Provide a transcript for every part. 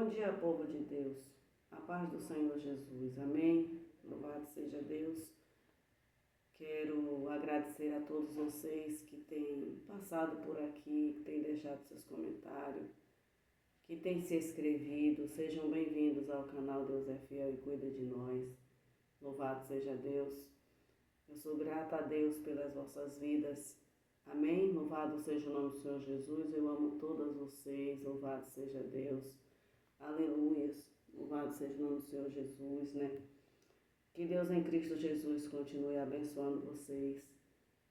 Bom dia, povo de Deus. A paz do Senhor Jesus. Amém. Louvado seja Deus. Quero agradecer a todos vocês que têm passado por aqui, que têm deixado seus comentários, que têm se inscrevido. Sejam bem-vindos ao canal Deus é Fiel e Cuida de Nós. Louvado seja Deus. Eu sou grata a Deus pelas vossas vidas. Amém? Louvado seja o nome do Senhor Jesus. Eu amo todas vocês. Louvado seja Deus. Aleluias. Louvado seja o nome do Senhor Jesus, né? Que Deus em Cristo Jesus continue abençoando vocês.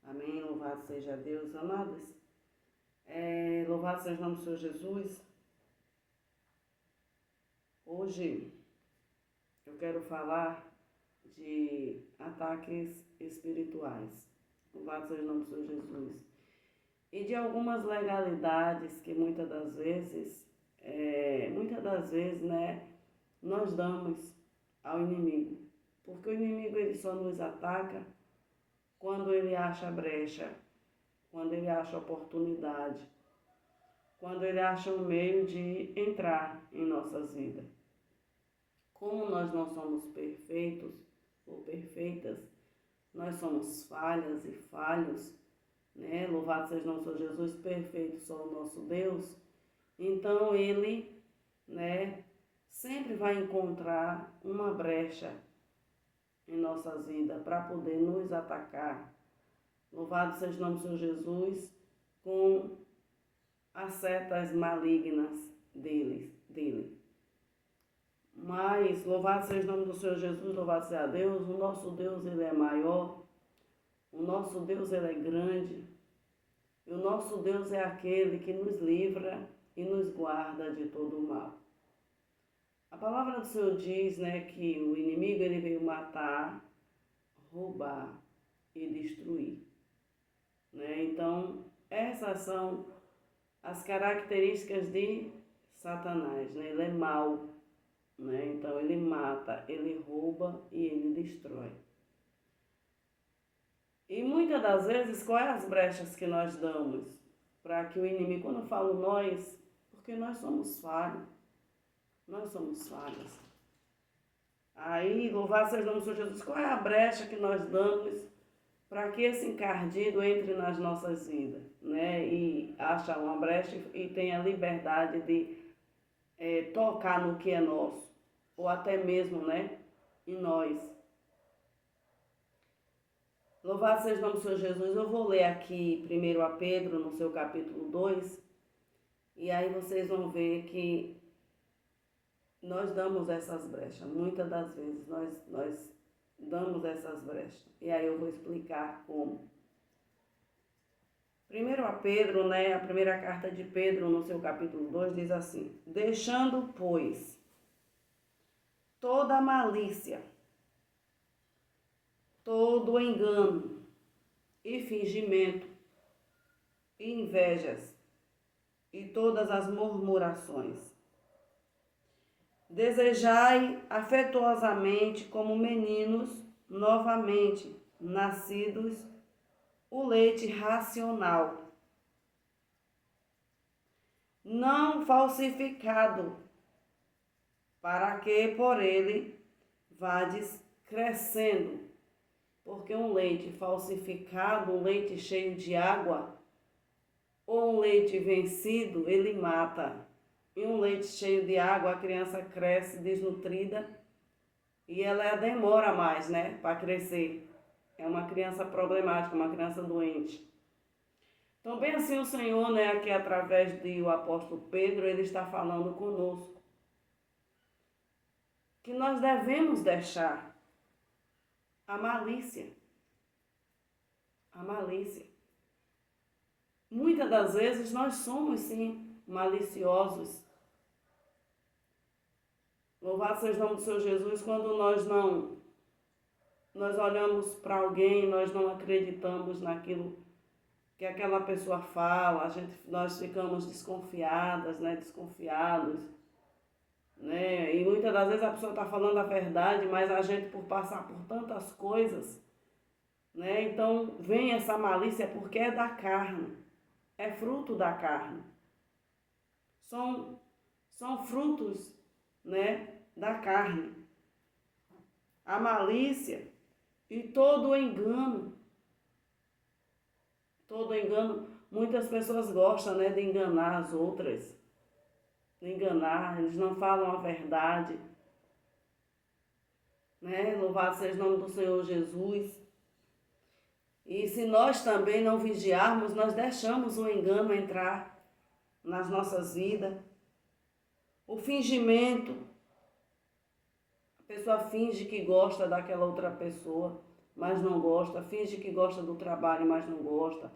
Amém? Louvado seja Deus. Amados, louvado seja o nome do Senhor Jesus. Hoje eu quero falar de ataques espirituais. Louvado seja o nome do Senhor Jesus. E de algumas legalidades que muitas das vezes, né, nós damos ao inimigo. Porque o inimigo ele só nos ataca quando ele acha brecha, quando ele acha oportunidade, quando ele acha um meio de entrar em nossas vidas. Como nós não somos perfeitos ou perfeitas, nós somos falhas e falhos, né? Louvado seja o nosso Jesus, perfeito só o nosso Deus. Então ele, né, sempre vai encontrar uma brecha em nossas vidas para poder nos atacar. Louvado seja o nome do Senhor Jesus, com as setas malignas dele. Mas louvado seja o nome do Senhor Jesus, louvado seja Deus. O nosso Deus ele é maior, o nosso Deus ele é grande, e o nosso Deus é aquele que nos livra e nos guarda de todo o mal. A palavra do Senhor diz, né, que o inimigo ele veio matar, roubar e destruir, né? Então, essas são as características de Satanás, né? Ele é mau, né? Então, ele mata, ele rouba e ele destrói. E muitas das vezes, quais as brechas que nós damos para que o inimigo, quando eu falo nós, porque nós somos falhos. Nós somos falhas. Aí, louvado seja o nome do Senhor Jesus, qual é a brecha que nós damos para que esse encardido entre nas nossas vidas, né? E acha uma brecha e tenha liberdade de tocar no que é nosso, ou até mesmo, né, em nós. Louvado seja o nome do Senhor Jesus. Eu vou ler aqui primeiro a Pedro, no seu capítulo 2, e aí vocês vão ver que nós damos essas brechas, muitas das vezes nós damos essas brechas. E aí eu vou explicar como. Primeiro a Pedro, né, a primeira carta de Pedro, no seu capítulo 2, diz assim: deixando, pois, toda malícia, todo engano e fingimento, e invejas, e todas as murmurações, desejai afetuosamente como meninos novamente nascidos o leite racional, não falsificado, para que por ele vades crescendo, porque um leite falsificado, um leite cheio de água, ou um leite vencido, ele mata. E um leite cheio de água, a criança cresce desnutrida e ela demora mais, né, para crescer. É uma criança problemática, uma criança doente. Então, bem assim o Senhor, né, aqui através do apóstolo Pedro, ele está falando conosco que nós devemos deixar a malícia. A malícia. Muitas das vezes nós somos, sim, maliciosos. Louvado seja o nome do Senhor Jesus, quando nós olhamos para alguém, nós não acreditamos naquilo que aquela pessoa fala, nós ficamos desconfiadas, né, desconfiados, né, e muitas das vezes a pessoa está falando a verdade, mas a gente por passar por tantas coisas, né, então vem essa malícia porque é da carne, é fruto da carne, são frutos né, da carne. A malícia e todo o engano. Todo engano, muitas pessoas gostam, né, de enganar as outras. De enganar, eles não falam a verdade. Né? Louvado seja o nome do Senhor Jesus. E se nós também não vigiarmos, nós deixamos o engano entrar nas nossas vidas. O fingimento. A pessoa finge que gosta daquela outra pessoa, mas não gosta. Finge que gosta do trabalho, mas não gosta.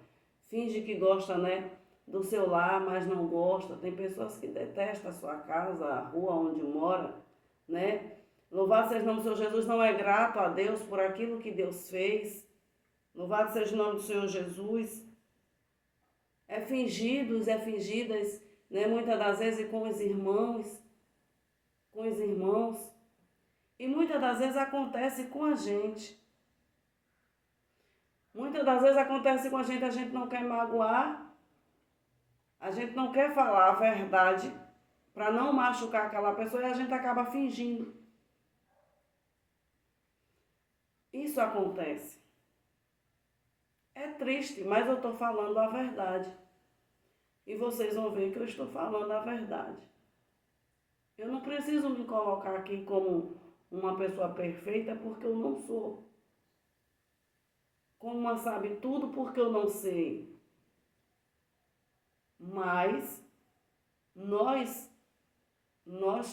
Finge que gosta, né, do seu lar, mas não gosta. Tem pessoas que detestam a sua casa, a rua onde mora, né? Louvado seja o nome do Senhor Jesus, não é grato a Deus por aquilo que Deus fez. Louvado seja o nome do Senhor Jesus. É fingidos, é fingidas, né, muitas das vezes com os irmãos. E muitas das vezes acontece com a gente. Muitas das vezes acontece com a gente não quer magoar, a gente não quer falar a verdade para não machucar aquela pessoa e a gente acaba fingindo. Isso acontece. É triste, mas eu estou falando a verdade. E vocês vão ver que eu estou falando a verdade. Eu não preciso me colocar aqui como uma pessoa perfeita porque eu não sou. Como uma sabe tudo porque eu não sei. Mas nós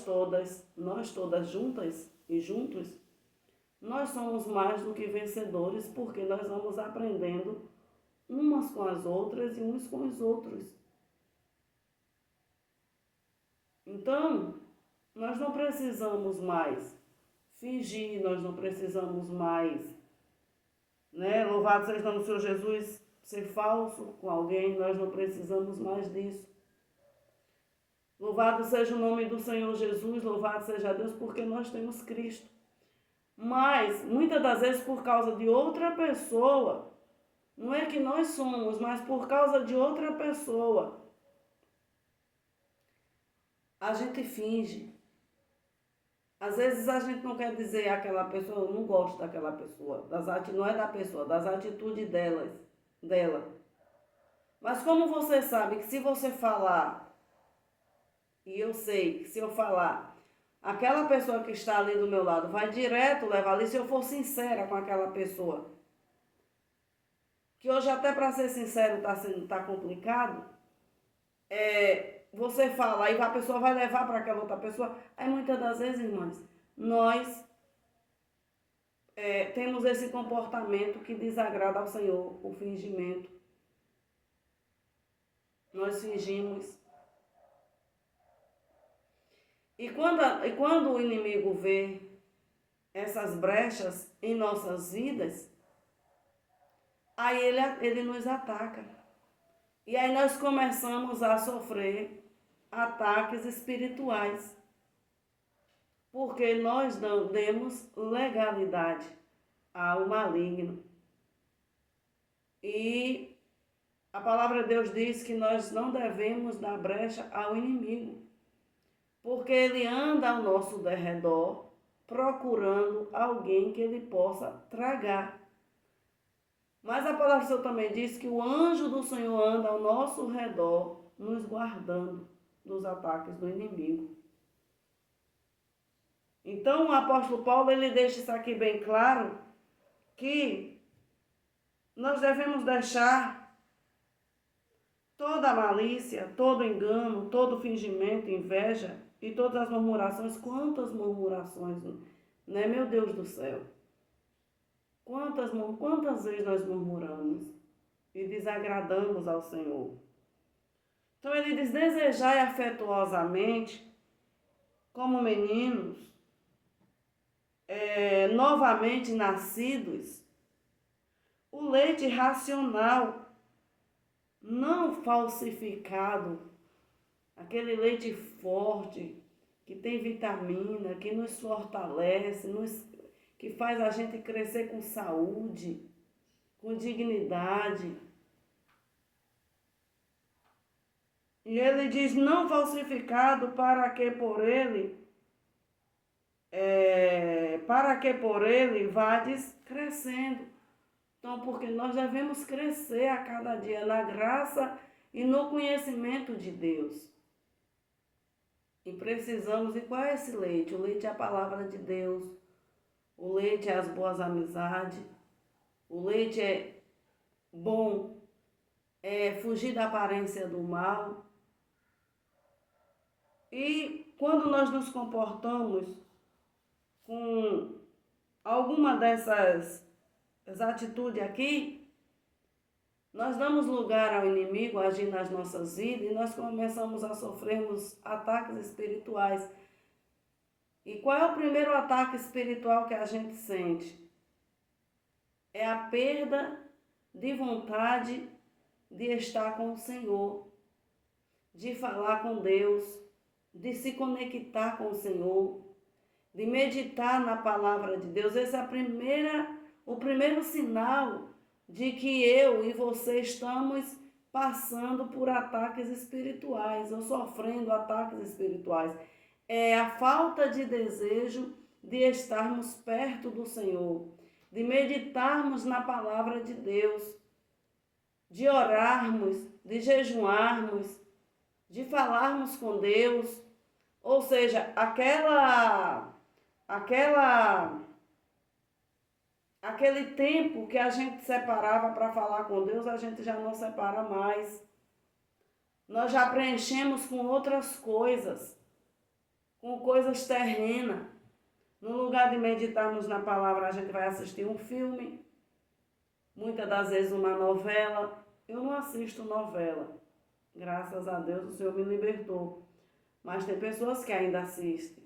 todas juntas e juntos, nós somos mais do que vencedores porque nós vamos aprendendo umas com as outras e uns com os outros. Então, nós não precisamos mais fingir, nós não precisamos mais, né? Louvado seja o nome do Senhor Jesus, ser falso com alguém, nós não precisamos mais disso. Louvado seja o nome do Senhor Jesus, louvado seja Deus, porque nós temos Cristo. Mas, muitas das vezes, por causa de outra pessoa, não é que nós somos, mas por causa de outra pessoa, a gente finge. Às vezes a gente não quer dizer àquela pessoa, eu não gosto daquela pessoa, não é da pessoa, das atitudes dela. Mas como você sabe que se você falar, e eu sei que se eu falar, aquela pessoa que está ali do meu lado vai direto levar ali, se eu for sincera com aquela pessoa, que hoje até para ser sincero tá complicado, você fala e a pessoa vai levar para aquela outra pessoa. Aí muitas das vezes, irmãs, nós temos esse comportamento que desagrada ao Senhor, o fingimento. Nós fingimos. E quando o inimigo vê essas brechas em nossas vidas, aí ele nos ataca. E aí nós começamos a sofrer ataques espirituais. Porque nós não demos legalidade ao maligno. E a palavra de Deus diz que nós não devemos dar brecha ao inimigo. Porque ele anda ao nosso derredor procurando alguém que ele possa tragar. Mas a palavra do Senhor também diz que o anjo do Senhor anda ao nosso redor, nos guardando dos ataques do inimigo. Então o apóstolo Paulo ele deixa isso aqui bem claro, que nós devemos deixar toda a malícia, todo engano, todo fingimento, inveja e todas as murmurações. Quantas murmurações, né, meu Deus do céu? Quantas vezes nós murmuramos e desagradamos ao Senhor? Então ele diz, desejai afetuosamente, como meninos, novamente nascidos, o leite racional, não falsificado, aquele leite forte, que tem vitamina, que nos fortalece, que faz a gente crescer com saúde, com dignidade. E ele diz, não falsificado, para que por ele para que por ele vades crescendo. Então, porque nós devemos crescer a cada dia na graça e no conhecimento de Deus. E precisamos, e qual é esse leite? O leite é a palavra de Deus, o leite é as boas amizades, o leite é bom, é fugir da aparência do mal. E quando nós nos comportamos com alguma dessas atitudes aqui, nós damos lugar ao inimigo agir nas nossas vidas e nós começamos a sofrermos ataques espirituais. E qual é o primeiro ataque espiritual que a gente sente? É a perda de vontade de estar com o Senhor, de falar com Deus, de se conectar com o Senhor, de meditar na palavra de Deus. Esse é o primeiro sinal de que eu e você estamos passando por ataques espirituais ou sofrendo ataques espirituais. É a falta de desejo de estarmos perto do Senhor, de meditarmos na palavra de Deus, de orarmos, de jejuarmos, de falarmos com Deus. Ou seja, aquele tempo que a gente separava para falar com Deus, a gente já não separa mais. Nós já preenchemos com outras coisas, com coisas terrenas. No lugar de meditarmos na palavra, a gente vai assistir um filme, muitas das vezes uma novela. Eu não assisto novela, graças a Deus o Senhor me libertou. Mas tem pessoas que ainda assistem.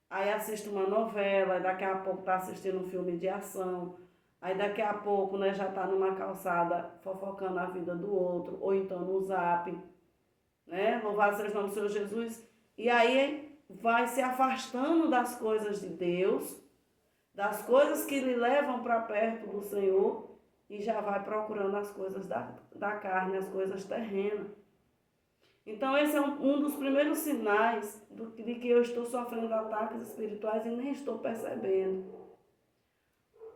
Aí assiste uma novela, aí daqui a pouco está assistindo um filme de ação, aí daqui a pouco, né, já está numa calçada fofocando a vida do outro, ou então no zap, né? Louvado seja o nome do Senhor Jesus. E aí vai se afastando das coisas de Deus, das coisas que lhe levam para perto do Senhor, e já vai procurando as coisas da carne, as coisas terrenas. Então esse é um dos primeiros sinais de que eu estou sofrendo ataques espirituais e nem estou percebendo.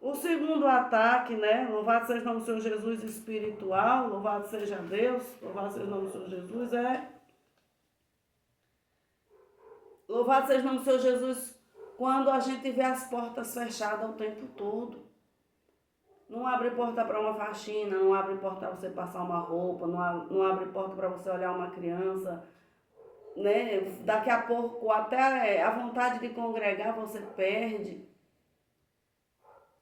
O segundo ataque, né? Louvado seja o nome do Senhor Jesus espiritual, louvado seja Deus, louvado seja o nome do Senhor Jesus, louvado seja o nome do Senhor Jesus quando a gente vê as portas fechadas o tempo todo. Não abre porta para uma faxina, não abre porta para você passar uma roupa, não abre porta para você olhar uma criança, né? Daqui a pouco até a vontade de congregar você perde.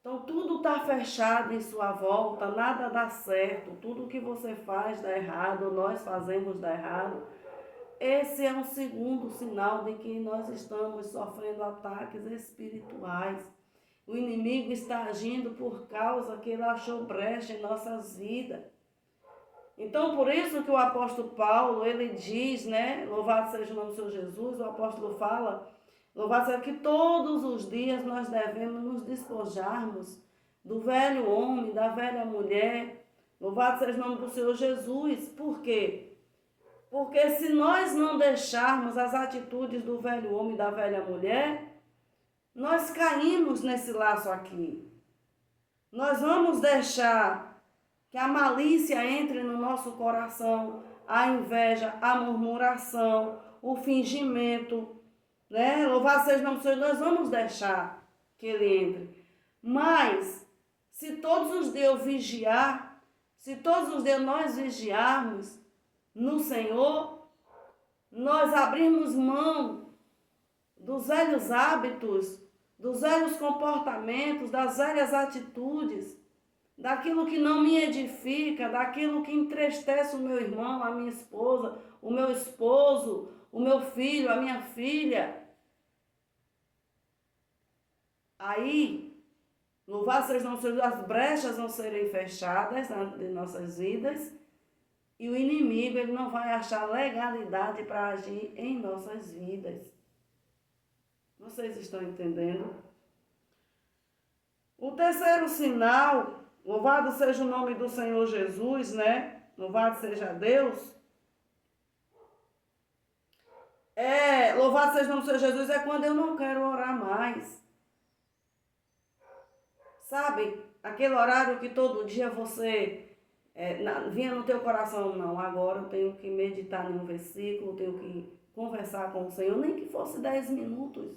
Então tudo está fechado em sua volta, nada dá certo, tudo que você faz dá errado, nós fazemos dá errado. Esse é um segundo sinal de que nós estamos sofrendo ataques espirituais. O inimigo está agindo por causa que ele achou brecha em nossas vidas. Então, por isso que o apóstolo Paulo, ele diz, né? Louvado seja o nome do Senhor Jesus, o apóstolo fala, louvado seja que todos os dias nós devemos nos despojarmos do velho homem, da velha mulher. Louvado seja o nome do Senhor Jesus. Por quê? Porque se nós não deixarmos as atitudes do velho homem e da velha mulher, nós caímos nesse laço aqui. Nós vamos deixar que a malícia entre no nosso coração, a inveja, a murmuração, o fingimento, né? Louvado seja o nome do Senhor, nós vamos deixar que ele entre. Mas, se todos os dias eu vigiar, se todos os dias nós vigiarmos no Senhor, nós abrirmos mão dos velhos hábitos, dos velhos comportamentos, das velhas atitudes, daquilo que não me edifica, daquilo que entristece o meu irmão, a minha esposa, o meu esposo, o meu filho, a minha filha. Aí, louvado seja o nome do Senhor, as brechas vão serem fechadas de nossas vidas e o inimigo ele não vai achar legalidade para agir em nossas vidas. Vocês estão entendendo? O terceiro sinal, louvado seja o nome do Senhor Jesus, né? Louvado seja Deus. Louvado seja o nome do Senhor Jesus, é quando eu não quero orar mais. Sabe? Aquele horário que todo dia você vinha no teu coração, não, agora eu tenho que meditar em um versículo, tenho que conversar com o Senhor, nem que fosse 10 minutos.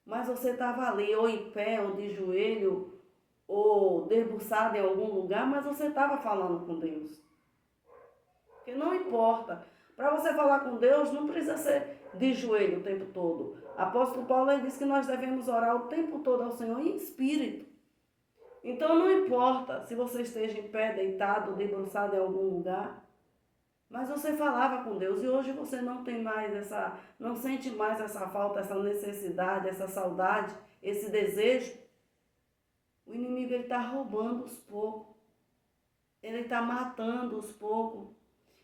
Mas você estava ali, ou em pé, ou de joelho, ou debruçado em algum lugar, mas você estava falando com Deus. Porque não importa. Para você falar com Deus, não precisa ser de joelho o tempo todo. Apóstolo Paulo diz que nós devemos orar o tempo todo ao Senhor em espírito. Então não importa se você esteja em pé, deitado, debruçado em algum lugar, mas você falava com Deus e hoje você não tem mais não sente mais essa falta, essa necessidade, essa saudade, esse desejo. O inimigo está roubando os poucos, ele está matando os poucos,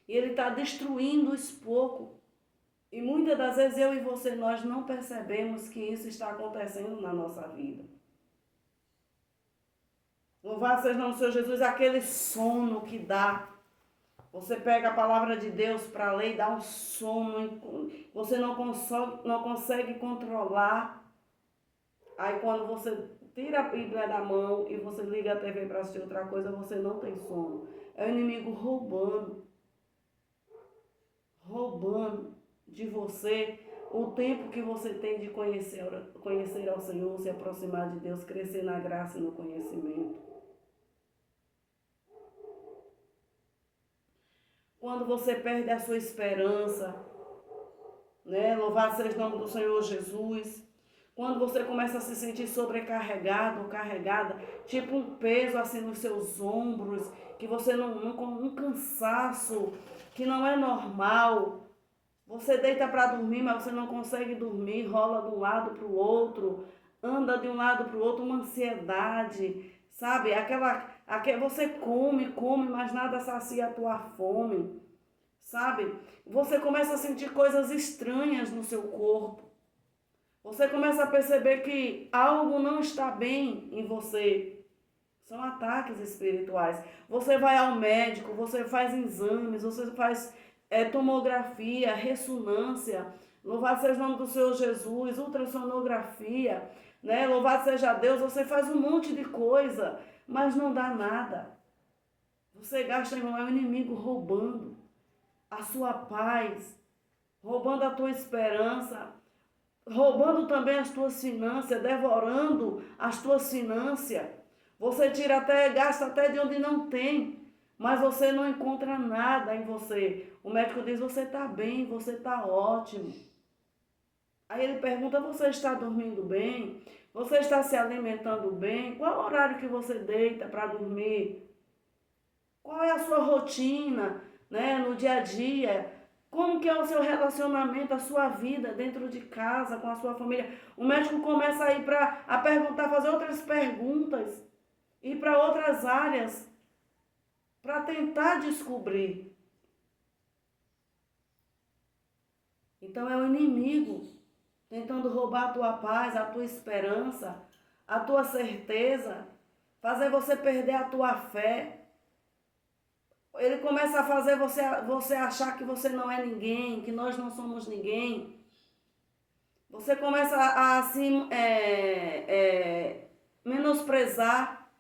e ele está destruindo os poucos. E muitas das vezes eu e você, nós não percebemos que isso está acontecendo na nossa vida. Louvado seja o nome do Senhor Jesus, aquele sono que dá. Você pega a palavra de Deus para ler e dá um sono, você não consegue controlar. Aí quando você tira a Bíblia da mão e você liga a TV para assistir outra coisa, você não tem sono. É o inimigo roubando de você o tempo que você tem de conhecer ao Senhor, se aproximar de Deus, crescer na graça e no conhecimento. Quando você perde a sua esperança, né? Louvado seja o nome do Senhor Jesus. Quando você começa a se sentir sobrecarregado ou carregada, tipo um peso assim nos seus ombros, que você um cansaço que não é normal. Você deita para dormir, mas você não consegue dormir, rola de um lado para o outro, anda de um lado para o outro, uma ansiedade, sabe? Você come, mas nada sacia a tua fome, sabe? Você começa a sentir coisas estranhas no seu corpo. Você começa a perceber que algo não está bem em você. São ataques espirituais. Você vai ao médico, você faz exames, você faz tomografia, ressonância. Louvado seja o nome do Senhor Jesus, ultrassonografia, né? Louvado seja Deus, você faz um monte de coisa, mas não dá nada. Você gasta, irmão, é o inimigo roubando a sua paz, roubando a tua esperança, roubando também as tuas finanças, devorando as tuas finanças. Você gasta até de onde não tem, mas você não encontra nada em você. O médico diz, você está bem, você está ótimo. Aí ele pergunta, você está dormindo bem? Você está se alimentando bem? Qual é o horário que você deita para dormir? Qual é a sua rotina, né, no dia a dia? Como que é o seu relacionamento, a sua vida dentro de casa, com a sua família? O médico começa a ir a perguntar, fazer outras perguntas, ir para outras áreas, para tentar descobrir. Então é o inimigo tentando roubar a tua paz, a tua esperança, a tua certeza, fazer você perder a tua fé. Ele começa a fazer você achar que você não é ninguém, que nós não somos ninguém. Você começa a se menosprezar.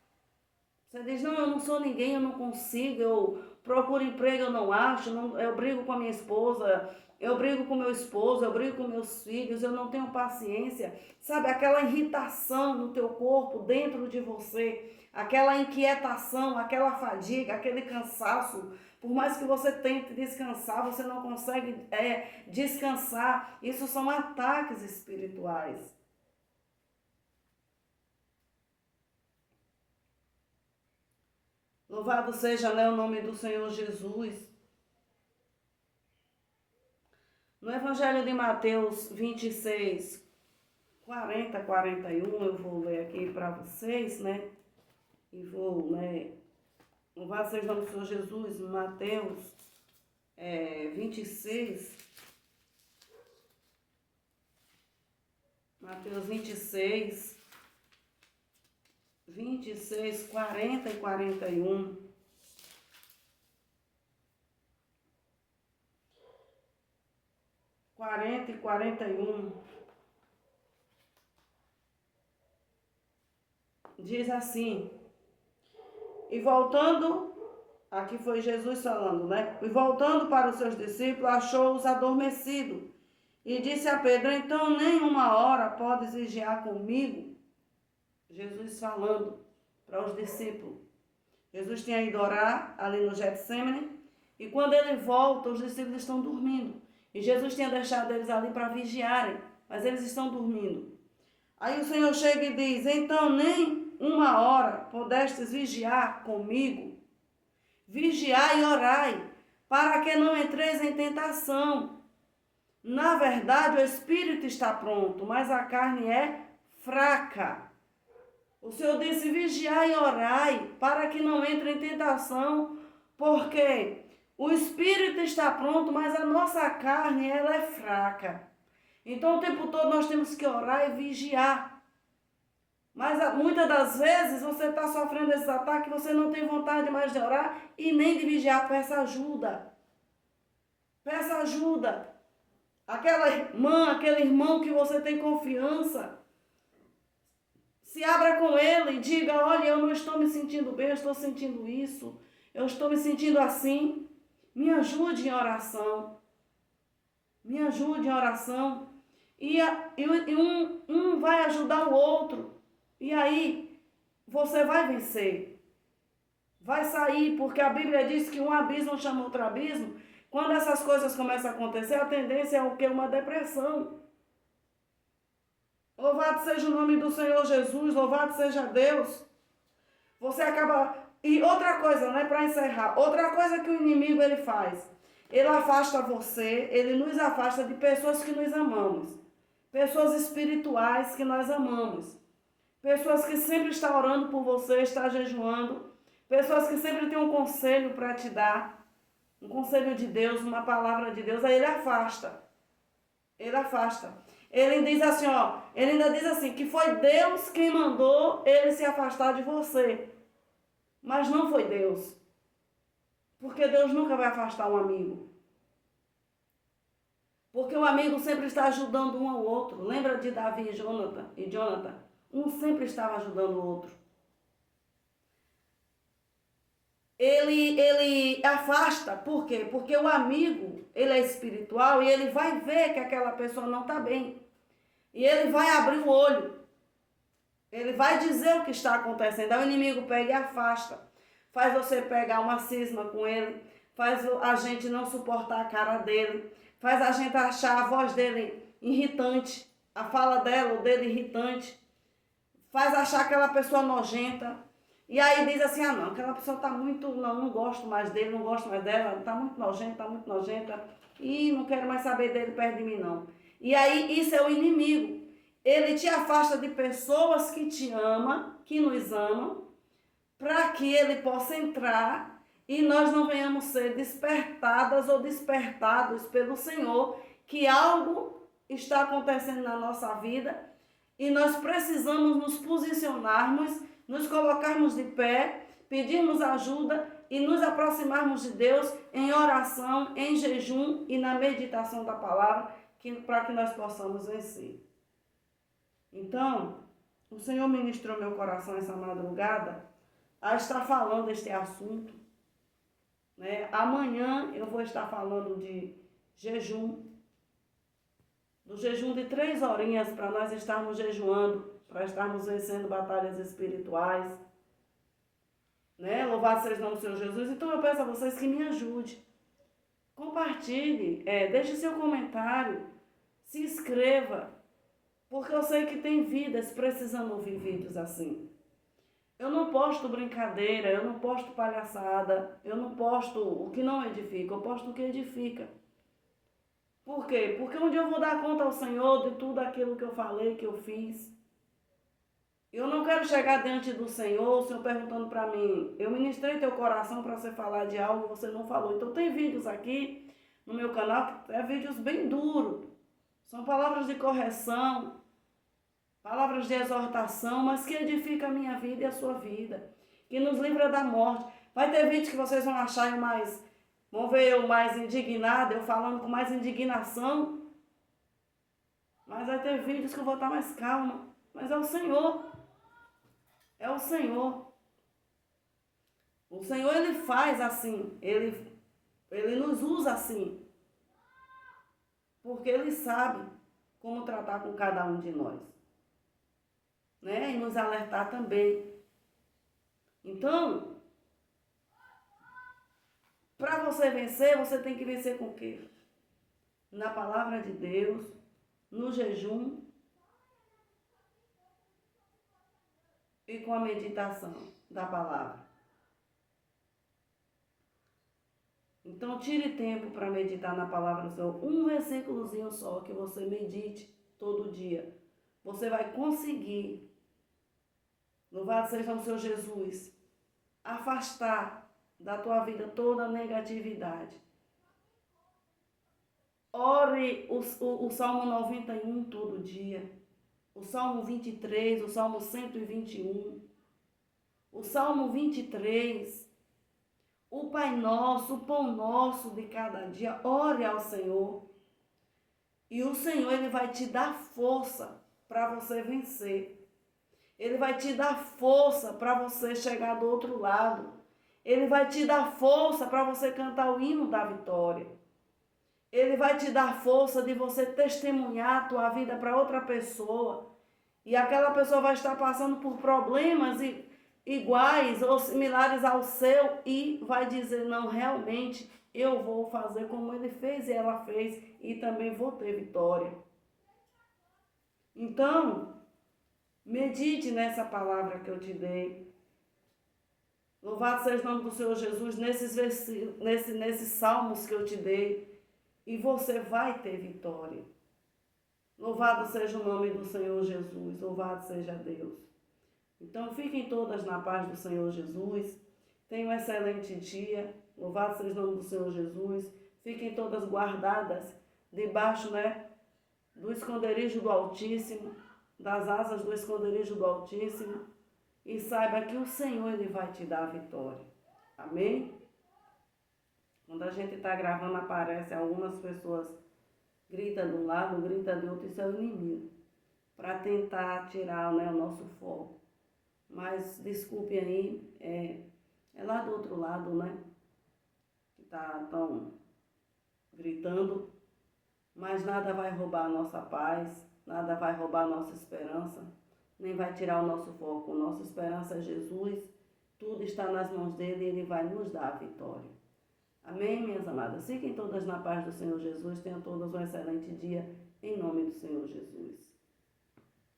Você diz, não, eu não sou ninguém, eu não consigo, eu procuro emprego, eu não acho, eu brigo com a minha esposa, eu brigo com meu esposo, eu brigo com meus filhos, eu não tenho paciência. Sabe, aquela irritação no teu corpo, dentro de você, aquela inquietação, aquela fadiga, aquele cansaço. Por mais que você tente descansar, você não consegue descansar. Isso são ataques espirituais. Louvado seja, né, o nome do Senhor Jesus. No Evangelho de Mateus 26, 40, 41, eu vou ler aqui para vocês, né? E vou, né? Louvado seja o nome do Senhor Jesus, Mateus 26. Mateus 26, 40 e 41. 40 e 41. Diz assim: e voltando, aqui foi Jesus falando, né? E voltando para os seus discípulos, achou-os adormecidos. E disse a Pedro: então nem uma hora podes vigiar comigo? Jesus falando para os discípulos. Jesus tinha ido orar ali no Getsêmani, e quando ele volta, os discípulos estão dormindo. E Jesus tinha deixado eles ali para vigiarem, mas eles estão dormindo. Aí o Senhor chega e diz: então nem uma hora podestes vigiar comigo? Vigiai e orai, para que não entreis em tentação. Na verdade, o espírito está pronto, mas a carne é fraca. O Senhor disse: vigiai e orai, para que não entre em tentação, porque o espírito está pronto, mas a nossa carne, ela é fraca. Então, o tempo todo nós temos que orar e vigiar. Mas muitas das vezes você está sofrendo esses ataques, você não tem vontade mais de orar e nem de vigiar. Peça ajuda. Peça ajuda. Aquela irmã, aquele irmão que você tem confiança, se abra com ele e diga: olha, eu não estou me sentindo bem, eu estou sentindo isso, eu estou me sentindo assim. Me ajude em oração. Me ajude em oração. E um vai ajudar o outro. E aí você vai vencer. Vai sair, porque a Bíblia diz que um abismo chama outro abismo. Quando essas coisas começam a acontecer, a tendência é o quê? Uma depressão. Louvado seja o nome do Senhor Jesus, louvado seja Deus. Você acaba... E outra coisa, né, para encerrar, outra coisa que o inimigo ele faz, ele afasta você, ele nos afasta de pessoas que nós amamos, pessoas espirituais que nós amamos, pessoas que sempre estão orando por você, estão jejuando, pessoas que sempre têm um conselho para te dar, um conselho de Deus, uma palavra de Deus, aí ele afasta. Ele afasta. Ele diz assim, ó, ele ainda diz assim, que foi Deus quem mandou ele se afastar de você. Mas não foi Deus. Porque Deus nunca vai afastar um amigo. Porque o amigo sempre está ajudando um ao outro. Lembra de Davi e Jonathan? Um sempre estava ajudando o outro. Ele afasta, por quê? Porque o amigo, ele é espiritual e ele vai ver que aquela pessoa não está bem. E ele vai abrir o olho. Ele vai dizer o que está acontecendo. Aí o inimigo pega e afasta. Faz você pegar uma cisma com ele. Faz a gente não suportar a cara dele. Faz a gente achar a voz dele irritante. A fala dela ou dele irritante. Faz achar aquela pessoa nojenta. E aí diz assim, ah não, aquela pessoa está muito, não gosto mais dele, não gosto mais dela, está muito nojenta. E não quero mais saber dele perto de mim não. E aí isso é o inimigo. Ele te afasta de pessoas que te amam, que nos amam, para que ele possa entrar e nós não venhamos ser despertadas ou despertados pelo Senhor, que algo está acontecendo na nossa vida e nós precisamos nos posicionarmos, nos colocarmos de pé, pedirmos ajuda e nos aproximarmos de Deus em oração, em jejum e na meditação da palavra, para que nós possamos vencer. Então, o Senhor ministrou meu coração essa madrugada a estar falando deste assunto. Né? Amanhã eu vou estar falando de jejum, do jejum de 3 horinhas para nós estarmos jejuando, para estarmos vencendo batalhas espirituais. Né? Louvado seja o nome do Senhor Jesus. Então eu peço a vocês que me ajudem. Compartilhe, deixe seu comentário, se inscreva. Porque eu sei que tem vidas precisando ouvir vídeos assim. Eu não posto brincadeira, eu não posto palhaçada, eu não posto o que não edifica, eu posto o que edifica. Por quê? Porque um dia eu vou dar conta ao Senhor de tudo aquilo que eu falei, que eu fiz. Eu não quero chegar diante do Senhor, o Senhor perguntando para mim, eu ministrei teu coração para você falar de algo e você não falou. Então tem vídeos aqui no meu canal, que vídeos bem duros. São palavras de correção, palavras de exortação, mas que edifica a minha vida e a sua vida, que nos livra da morte. Vai ter vídeos que vocês vão achar vão ver eu mais indignada, eu falando com mais indignação, Mas vai ter vídeos que eu vou estar mais calma. Mas é o Senhor. É o Senhor. O Senhor, Ele faz assim. Ele nos usa assim. Porque Ele sabe como tratar com cada um de nós. Né? E nos alertar também. Então, para você vencer, você tem que vencer com o quê? Na palavra de Deus, no jejum e com a meditação da palavra. Então, tire tempo para meditar na palavra do Senhor. Um versículozinho só que você medite todo dia. Você vai conseguir, louvado seja o Senhor Jesus, afastar da tua vida toda a negatividade. Ore o Salmo 91 todo dia, o Salmo 23, o Salmo 121, o Salmo 23, o Pai Nosso, o Pão Nosso de cada dia. Ore ao Senhor e o Senhor, Ele vai te dar força para você vencer. Ele vai te dar força para você chegar do outro lado. Ele vai te dar força para você cantar o hino da vitória. Ele vai te dar força de você testemunhar a tua vida para outra pessoa. E aquela pessoa vai estar passando por problemas iguais ou similares ao seu e vai dizer, não, realmente eu vou fazer como ele fez e ela fez e também vou ter vitória. Então, medite nessa palavra que eu te dei. Louvado seja o nome do Senhor Jesus nesses salmos que eu te dei. E você vai ter vitória. Louvado seja o nome do Senhor Jesus. Louvado seja Deus. Então fiquem todas na paz do Senhor Jesus. Tenham um excelente dia. Louvado seja o nome do Senhor Jesus. Fiquem todas guardadas debaixo, do esconderijo do Altíssimo, das asas do esconderijo do Altíssimo. E saiba que o Senhor, Ele vai te dar a vitória. Amém? Quando a gente está gravando, aparece algumas pessoas gritam de um lado, gritam de outro, isso é o inimigo. Para tentar tirar, o nosso foco. Mas, desculpe aí, é lá do outro lado, que tão gritando. Mas nada vai roubar a nossa paz, nada vai roubar a nossa esperança, nem vai tirar o nosso foco. Nossa esperança é Jesus, tudo está nas mãos dele e ele vai nos dar a vitória. Amém, minhas amadas? Fiquem todas na paz do Senhor Jesus. Tenham todas um excelente dia, em nome do Senhor Jesus.